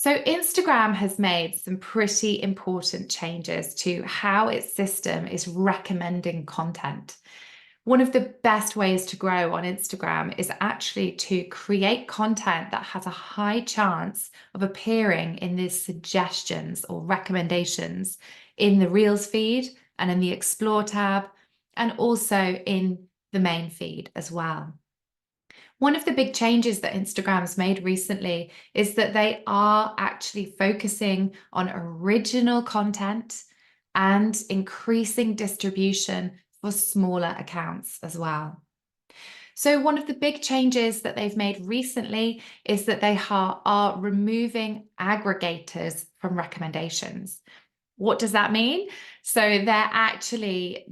So Instagram has made some pretty important changes to how its system is recommending content. One of the best ways to grow on Instagram is actually to create content that has a high chance of appearing in these suggestions or recommendations in the Reels feed and in the Explore tab, and also in the main feed as well. One of the big changes that Instagram's made recently is that they are actually focusing on original content and increasing distribution for smaller accounts as well. So one of the big changes that they've made recently is that they are removing aggregators from recommendations. What does that mean? So they're actually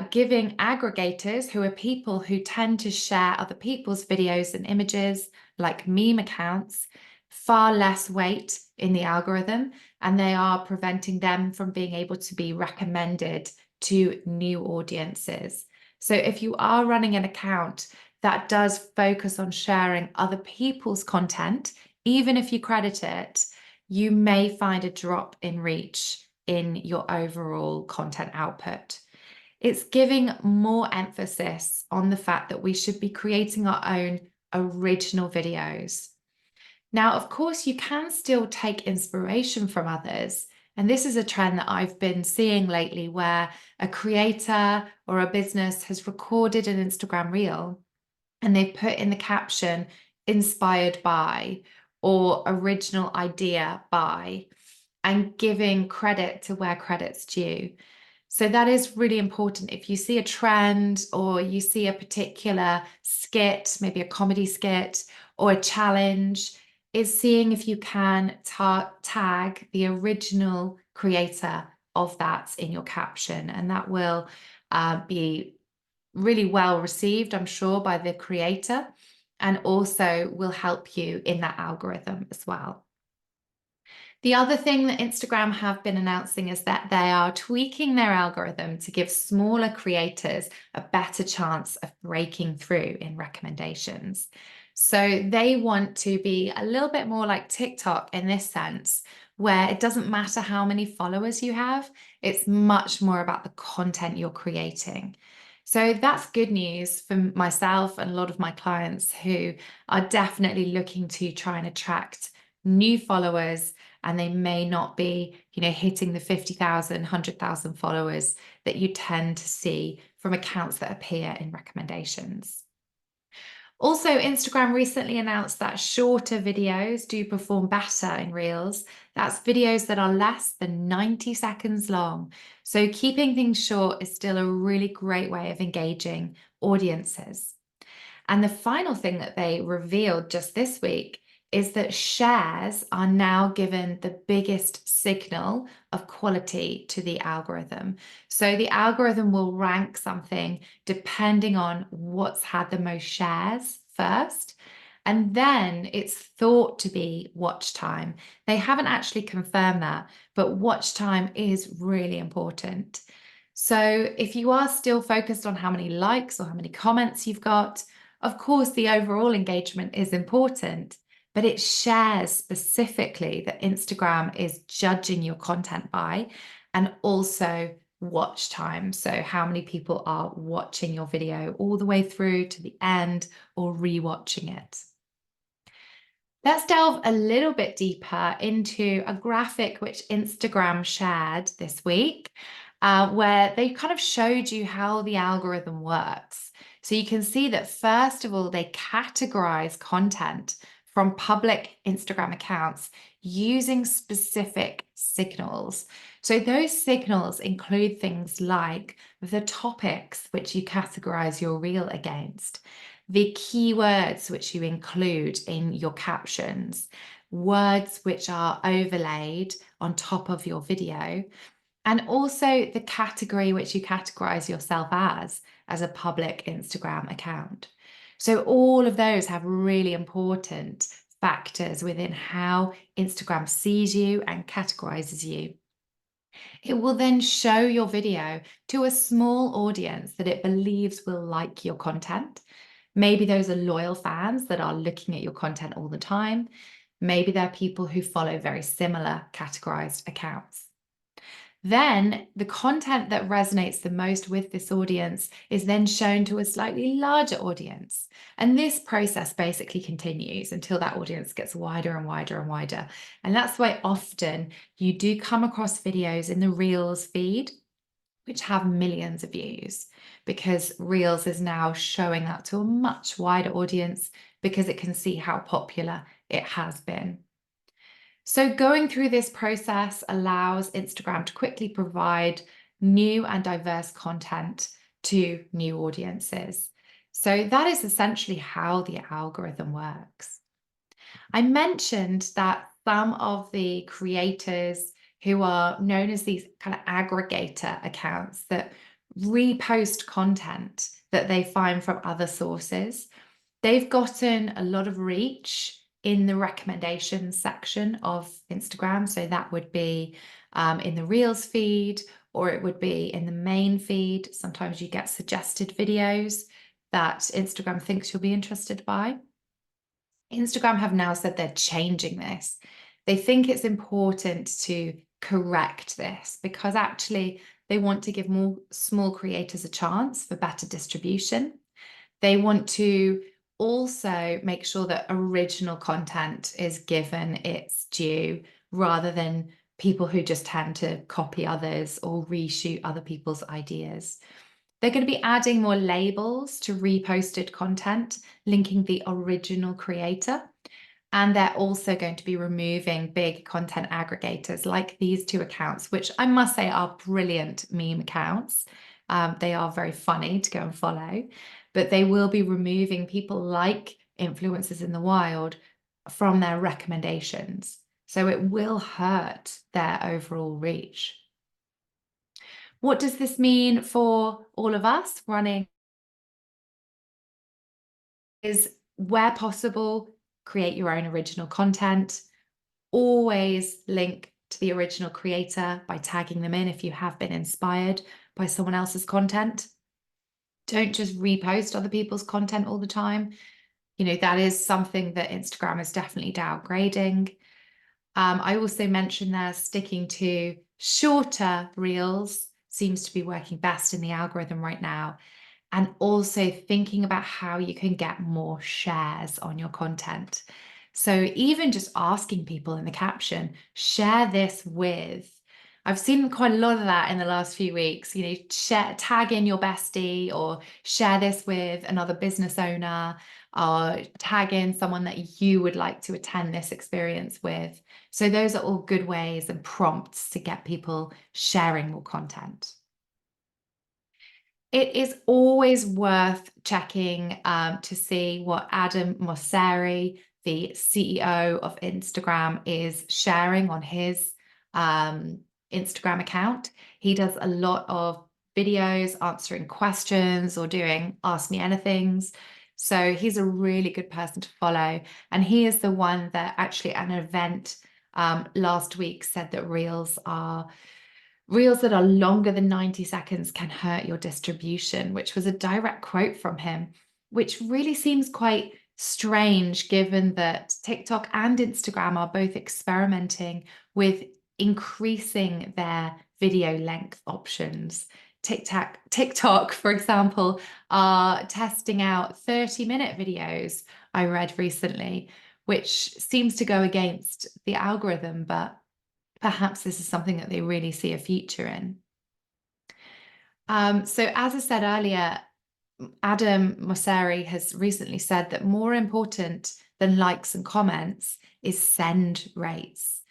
giving aggregators, who are people who tend to share other people's videos and images, like meme accounts, far less weight in the algorithm, and they are preventing them from being able to be recommended to new audiences. So if you are running an account that does focus on sharing other people's content, even if you credit it, you may find a drop in reach in your overall content output. It's giving more emphasis on the fact that we should be creating our own original videos. Now, of course, you can still take inspiration from others. And this is a trend that I've been seeing lately, where a creator or a business has recorded an Instagram reel and they've put in the caption, inspired by, or original idea by, and giving credit to where credit's due. So that is really important. If you see a trend or you see a particular skit, maybe a comedy skit or a challenge, is seeing if you can tag the original creator of that in your caption. And that will be really well received, I'm sure, by the creator, and also will help you in that algorithm as well. The other thing that Instagram have been announcing is that they are tweaking their algorithm to give smaller creators a better chance of breaking through in recommendations. So they want to be a little bit more like TikTok in this sense, where it doesn't matter how many followers you have, it's much more about the content you're creating. So that's good news for myself and a lot of my clients who are definitely looking to try and attract new followers, and they may not be, hitting the 50,000, 100,000 followers that you tend to see from accounts that appear in recommendations. Also, Instagram recently announced that shorter videos do perform better in Reels. That's videos that are less than 90 seconds long. So keeping things short is still a really great way of engaging audiences. And the final thing that they revealed just this week is that shares are now given the biggest signal of quality to the algorithm. So the algorithm will rank something depending on what's had the most shares first. And then it's thought to be watch time. They haven't actually confirmed that, but watch time is really important. So if you are still focused on how many likes or how many comments you've got, of course, the overall engagement is important, but it shares specifically that Instagram is judging your content by, and also watch time. So how many people are watching your video all the way through to the end or rewatching it. Let's delve a little bit deeper into a graphic which Instagram shared this week, where they kind of showed you how the algorithm works. So you can see that, first of all, they categorize content from public Instagram accounts using specific signals. So those signals include things like the topics which you categorize your reel against, the keywords which you include in your captions, words which are overlaid on top of your video, and also the category which you categorize yourself as a public Instagram account. So all of those have really important factors within how Instagram sees you and categorizes you. It will then show your video to a small audience that it believes will like your content. Maybe those are loyal fans that are looking at your content all the time. Maybe they're people who follow very similar categorized accounts. Then the content that resonates the most with this audience is then shown to a slightly larger audience. And this process basically continues until that audience gets wider and wider and wider. And that's why often you do come across videos in the Reels feed, which have millions of views, because Reels is now showing that to a much wider audience because it can see how popular it has been. So going through this process allows Instagram to quickly provide new and diverse content to new audiences. So that is essentially how the algorithm works. I mentioned that some of the creators who are known as these kind of aggregator accounts that repost content that they find from other sources, they've gotten a lot of reach in the recommendations section of Instagram. So that would be in the Reels feed, or it would be in the main feed. Sometimes you get suggested videos that Instagram thinks you'll be interested by. Instagram have now said they're changing this. They think it's important to correct this because actually they want to give more small creators a chance for better distribution. They want to also make sure that original content is given its due rather than people who just tend to copy others or reshoot other people's ideas. They're going to be adding more labels to reposted content, linking the original creator. And they're also going to be removing big content aggregators like these two accounts, which I must say are brilliant meme accounts. They are very funny to go and follow, but they will be removing people like influencers in the wild from their recommendations. So it will hurt their overall reach. What does this mean for all of us running? Is where possible, create your own original content. Always link to the original creator by tagging them in if you have been inspired by someone else's content. Don't just repost other people's content all the time. You know, that is something that Instagram is definitely downgrading. I also mentioned there sticking to shorter reels seems to be working best in the algorithm right now. And also thinking about how you can get more shares on your content. So even just asking people in the caption, share this with. I've seen quite a lot of that in the last few weeks. You know, tag in your bestie or share this with another business owner or tag in someone that you would like to attend this experience with. So those are all good ways and prompts to get people sharing more content. It is always worth checking to see what Adam Mosseri, the CEO of Instagram, is sharing on his Instagram account. He does a lot of videos answering questions or doing Ask Me Anythings. So he's a really good person to follow. And he is the one that actually at an event last week said that Reels that are longer than 90 seconds can hurt your distribution, which was a direct quote from him, which really seems quite strange given that TikTok and Instagram are both experimenting with increasing their video length options. TikTok, for example, are testing out 30-minute videos, I read recently, which seems to go against the algorithm, but perhaps this is something that they really see a future in. So as I said earlier, Adam Mosseri has recently said that more important than likes and comments is send rates.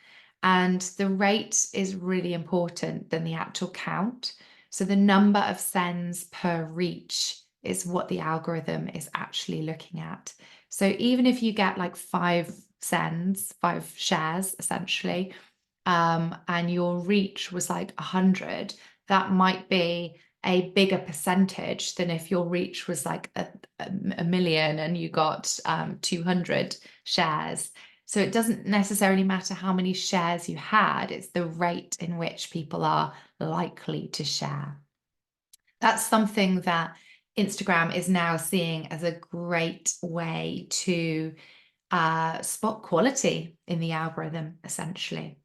And the rate is really important than the actual count. So the number of sends per reach is what the algorithm is actually looking at. So even if you get like 5 sends, 5 shares essentially, and your reach was like 100, that might be a bigger percentage than if your reach was like a million and you got 200 shares. So it doesn't necessarily matter how many shares you had, it's the rate in which people are likely to share. That's something that Instagram is now seeing as a great way to spot quality in the algorithm, essentially.